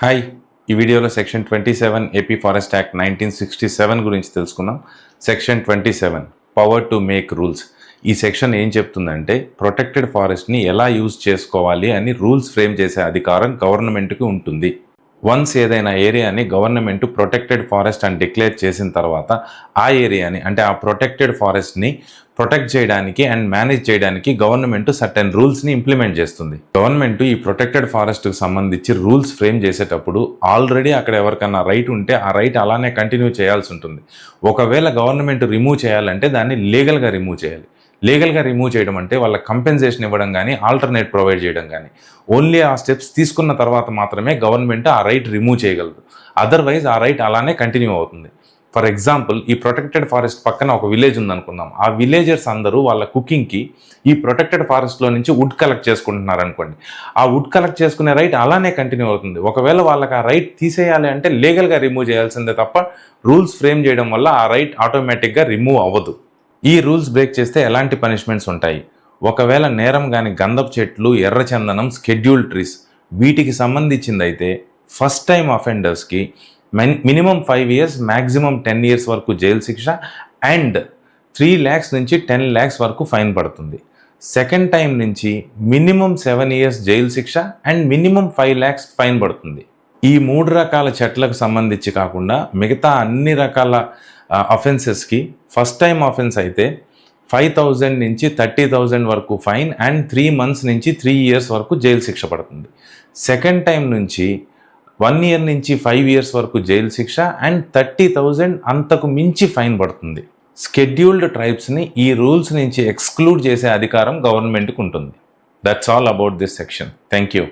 Hi, ఈ వీడియోలో section 27 AP forest act 1967 గురించి తెలుసుకుందాం. Section 27 power to make rules. ఈ సెక్షన్ ఏం చెప్తుందంటే ప్రొటెక్టెడ్ ఫారెస్ట్ని ఎలా యూజ్ చేసుకోవాలి అని రూల్స్ ఫ్రేమ్ చేసే అధికారం గవర్నమెంట్కి ఉంటుంది. వన్స్ ఏదైనా ఏరియాని గవర్నమెంట్ ప్రొటెక్టెడ్ ఫారెస్ట్ అని డిక్లేర్ చేసిన తర్వాత ఆ ఏరియాని అంటే ఆ ప్రొటెక్టెడ్ ఫారెస్ట్ని ప్రొటెక్ట్ చేయడానికి అండ్ మేనేజ్ చేయడానికి గవర్నమెంట్ సర్టెన్ రూల్స్ని ఇంప్లిమెంట్ చేస్తుంది. గవర్నమెంట్ ఈ ప్రొటెక్టెడ్ ఫారెస్ట్కి సంబంధించి రూల్స్ ఫ్రేమ్ చేసేటప్పుడు ఆల్రెడీ అక్కడ ఎవరికన్నా రైట్ ఉంటే ఆ రైట్ అలానే కంటిన్యూ చేయాల్సి ఉంటుంది. ఒకవేళ గవర్నమెంట్ రిమూవ్ చేయాలంటే దాన్ని లీగల్గా రిమూవ్ చేయాలి. లీగల్గా రిమూవ్ చేయడం అంటే వాళ్ళ కంపెన్సేషన్ ఇవ్వడం కానీ ఆల్టర్నేట్ ప్రొవైడ్ చేయడం కానీ ఓన్లీ ఆ స్టెప్స్ తీసుకున్న తర్వాత మాత్రమే గవర్నమెంట్ ఆ రైట్ రిమూవ్ చేయగలదు. అదర్వైజ్ ఆ రైట్ అలానే కంటిన్యూ అవుతుంది. ఫర్ ఎగ్జాంపుల్, ఈ ప్రొటెక్టెడ్ ఫారెస్ట్ పక్కన ఒక విలేజ్ ఉందనుకుందాం. ఆ విలేజర్స్ అందరూ వాళ్ళ కుకింగ్కి ఈ ప్రొటెక్టెడ్ ఫారెస్ట్లో నుంచి వుడ్ కలెక్ట్ చేసుకుంటున్నారు అనుకోండి. ఆ వుడ్ కలెక్ట్ చేసుకునే రైట్ అలానే కంటిన్యూ అవుతుంది. ఒకవేళ వాళ్ళకి ఆ రైట్ తీసేయాలి అంటే లీగల్గా రిమూవ్ చేయాల్సిందే తప్ప రూల్స్ ఫ్రేమ్ చేయడం వల్ల ఆ రైట్ ఆటోమేటిక్గా రిమూవ్ అవ్వదు. ఈ రూల్స్ బ్రేక్ చేస్తే ఎలాంటి పనిష్మెంట్స్ ఉంటాయి? ఒకవేళ నేరం కానీ గంధపు చెట్లు, ఎర్రచందనం, స్కెడ్యూల్ ట్రీస్ వీటికి సంబంధించిందైతే ఫస్ట్ టైం అఫెండర్స్కి మినిమం 5 years మ్యాక్సిమం 10 years వరకు జైలు శిక్ష అండ్ 3 lakhs నుంచి 10 lakhs వరకు ఫైన్ పడుతుంది. సెకండ్ టైం నుంచి మినిమం 7 years జైలు శిక్ష అండ్ మినిమం 5 lakhs ఫైన్ పడుతుంది. ఈ 3 రకాల చట్లకు సంబంధించి కాకుండా మిగతా అన్ని రకాల అఫెన్సెస్కి ఫస్ట్ టైం అఫెన్స్ అయితే 5,000 నుంచి 30,000 వరకు ఫైన్ అండ్ 3 months నుంచి 3 years వరకు జైలు శిక్ష పడుతుంది. సెకండ్ టైం నుంచి 1 year నుంచి 5 years వరకు జైలు శిక్ష అండ్ 30,000 అంతకు మించి ఫైన్ పడుతుంది. స్కెడ్యూల్డ్ ట్రైబ్స్ని ఈ రూల్స్ నుంచి ఎక్స్క్లూడ్ చేసే అధికారం గవర్నమెంట్కి ఉంటుంది. That's all about this section. Thank you.